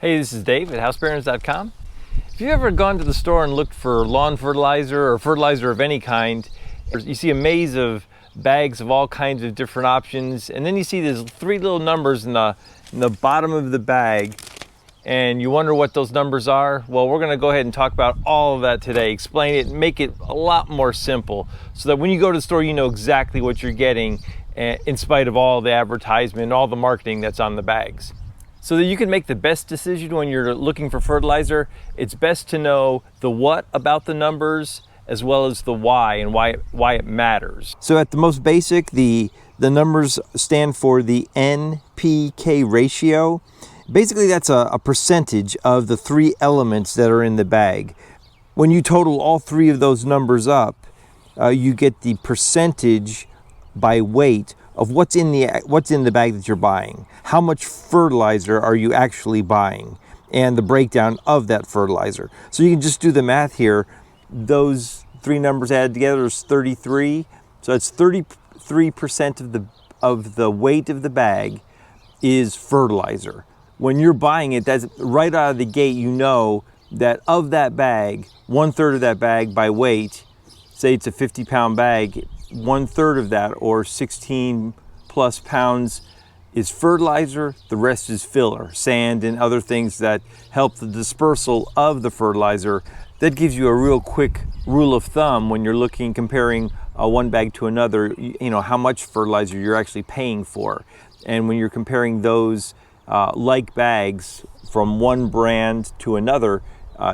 Hey, this is Dave at housebarons.com. If you've ever gone to the store and looked for lawn fertilizer or fertilizer of any kind, you see a maze of bags of all kinds of different options, and then you see these three little numbers in the bottom of the bag, and you wonder what those numbers are. Well, we're going to go ahead and talk about all of that today, explain it, make it a lot more simple, so that when you go to the store, you know exactly what you're getting, in spite of all the advertisement, all the marketing that's on the bags. So that you can make the best decision when you're looking for fertilizer, it's best to know the what about the numbers as well as the why and why it matters. So at the most basic, the numbers stand for the NPK ratio. Basically, that's a percentage of the three elements that are in the bag. When you total all three of those numbers up, you get the percentage by weight of what's in the bag that you're buying. How much fertilizer are you actually buying, and the breakdown of that fertilizer. So you can just do the math here. Those three numbers added together is 33. So that's 33% of the weight of the bag is fertilizer. When you're buying it, that's right out of the gate. You know that of that bag, 1/3 of that bag by weight, say it's a 50-pound bag, 1/3 of that, or 16 plus pounds, is fertilizer. The rest is filler, sand and other things that help the dispersal of the fertilizer. That gives you a real quick rule of thumb when you're comparing one bag to another, you know how much fertilizer you're actually paying for. And when you're comparing those like bags from one brand to another,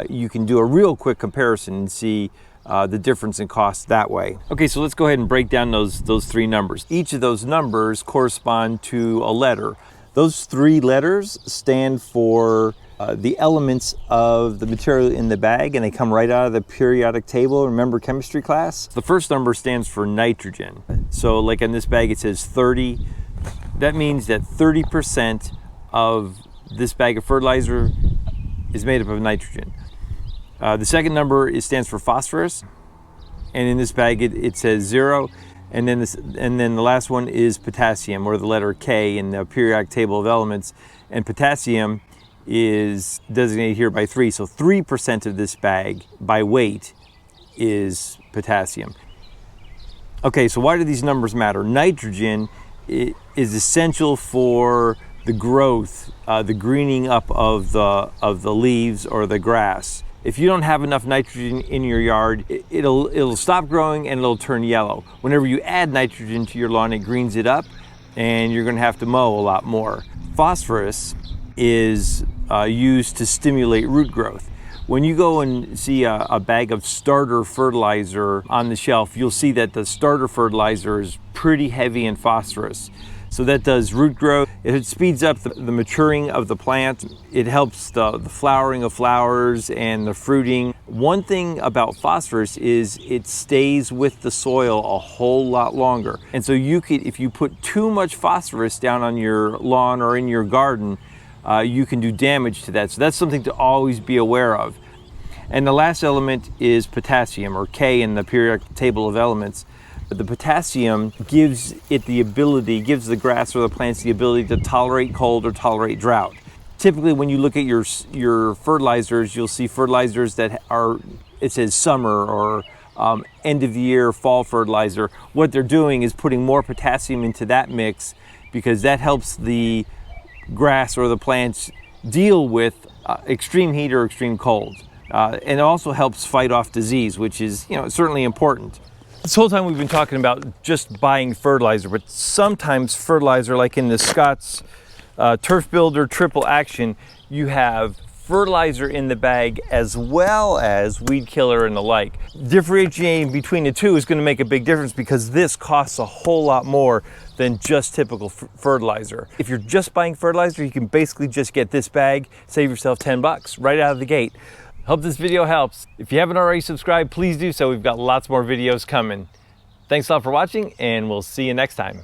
you can do a real quick comparison and see the difference in cost that way. Okay, so let's go ahead and break down those three numbers. Each of those numbers correspond to a letter. Those three letters stand for the elements of the material in the bag, and they come right out of the periodic table. Remember chemistry class? The first number stands for nitrogen. So like on this bag it says 30. That means that 30% of this bag of fertilizer is made up of nitrogen. The second number stands for phosphorus, and in this bag it says 0. And then the last one is potassium, or the letter K in the periodic table of elements. And potassium is designated here by 3. So 3% of this bag by weight is potassium. Okay, so why do these numbers matter? Nitrogen is essential for the growth, the greening up of the leaves or the grass. If you don't have enough nitrogen in your yard, it'll stop growing and it'll turn yellow. Whenever you add nitrogen to your lawn, it greens it up, and you're going to have to mow a lot more. Phosphorus is used to stimulate root growth. When you go and see a bag of starter fertilizer on the shelf, you'll see that the starter fertilizer is pretty heavy in phosphorus. So that does root growth. It speeds up the maturing of the plant. It helps the flowering of flowers and the fruiting. One thing about phosphorus is it stays with the soil a whole lot longer. And so if you put too much phosphorus down on your lawn or in your garden, you can do damage to that. So that's something to always be aware of. And the last element is potassium, or K in the periodic table of elements. The potassium gives the grass or the plants the ability to tolerate cold or tolerate drought. Typically, when you look at your fertilizers, you'll see fertilizers that it says summer or end of the year fall fertilizer. What they're doing is putting more potassium into that mix, because that helps the grass or the plants deal with extreme heat or extreme cold. And it also helps fight off disease, which is certainly important. This whole time we've been talking about just buying fertilizer, but sometimes fertilizer, like in the Scott's Turf Builder Triple Action, you have fertilizer in the bag as well as weed killer and the like. Differentiating between the two is going to make a big difference, because this costs a whole lot more than just typical fertilizer. If you're just buying fertilizer, you can basically just get this bag, save yourself $10 right out of the gate. Hope this video helps. If you haven't already subscribed, please do so. We've got lots more videos coming. Thanks a lot for watching, and we'll see you next time.